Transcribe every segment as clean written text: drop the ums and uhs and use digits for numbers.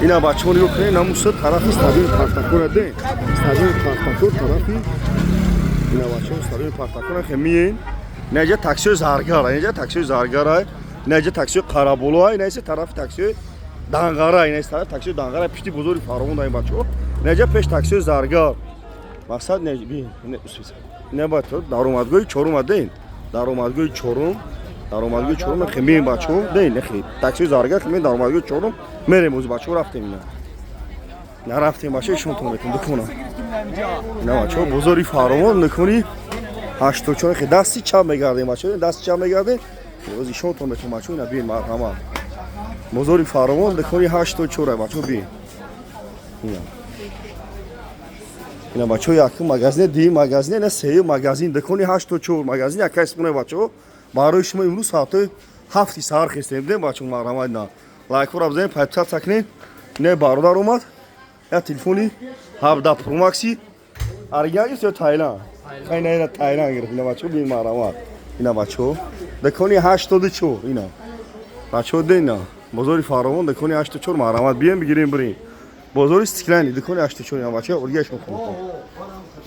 اینا بچه‌ها رو کنه ناموس طرف استادیوم پارتاکور ده استادیوم پارتاکور طرفی اینا بچه‌ها استادیوم پارتاکور که میین نجا تاکسی زارگار نجا تاکسی زارگار نجا تاکسی قرابولو اینا است طرف تاکسی دانگارا اینا است طرف تاکسی دانگارا پشتی بزرگ فارمون دایم بچه‌ها نجا پشت تاکسی زارگار مقصد نجا بین نه بچه‌ها دارمادگوی چورم دین دارمادگوی چورم دارمادگوی چورم خمین بچه‌ها دین نخی تاکسی زارگار خمین دارمادگوی چورم میریم از بچه‌ها رفتیم اینا نرفتیم بچه‌ها شون تو میتون دکونا اینا بچه‌ها بزرگ فارمون نکنی 84 خی دستی چا میگردیم بچه‌ها دست چا میگردیم روز شون تو میتون بچه‌ها اینا بین مرحمت بزرگ فارمون نکنی 84 بچه‌ها بین اینا بچه‌ها یک مغازه دی مغازه نه سه مغازین دکونی 84 مغازین یک اسمونه بچه‌ها برای شما امروز ساعت 7 ساعت خستیم دیم بچه‌ها مرحمت نه لایک رو بزنید پایپ ساکنین نه برادر اومد یا تلفنی 17 پرو ماکسی آریایی تو تایلند خیلی نه تایلند گرفت اینا بچه‌ها بین مرحمت اینا بچه‌ها دکونی 84 اینا بچه‌ها دینا بزرگ فارمون دکونی 84 مرحمت بیام بگیریم بریم بزرگ استکلانی دکونی 84 اینا بچه‌ها اورگیشون کنید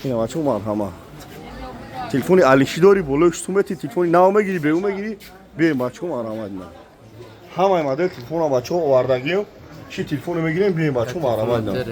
اینا بچه‌ها مرحمت تلفنی علیشیداری بولوش سومتی تلفنی نام میگیری به اون میگیری بریم بچه‌ها مرحمت نه همه مدل تلفن بچه‌ها آوردگیو چی تلفن میگیریم بریم بچه‌ها مرحمت نه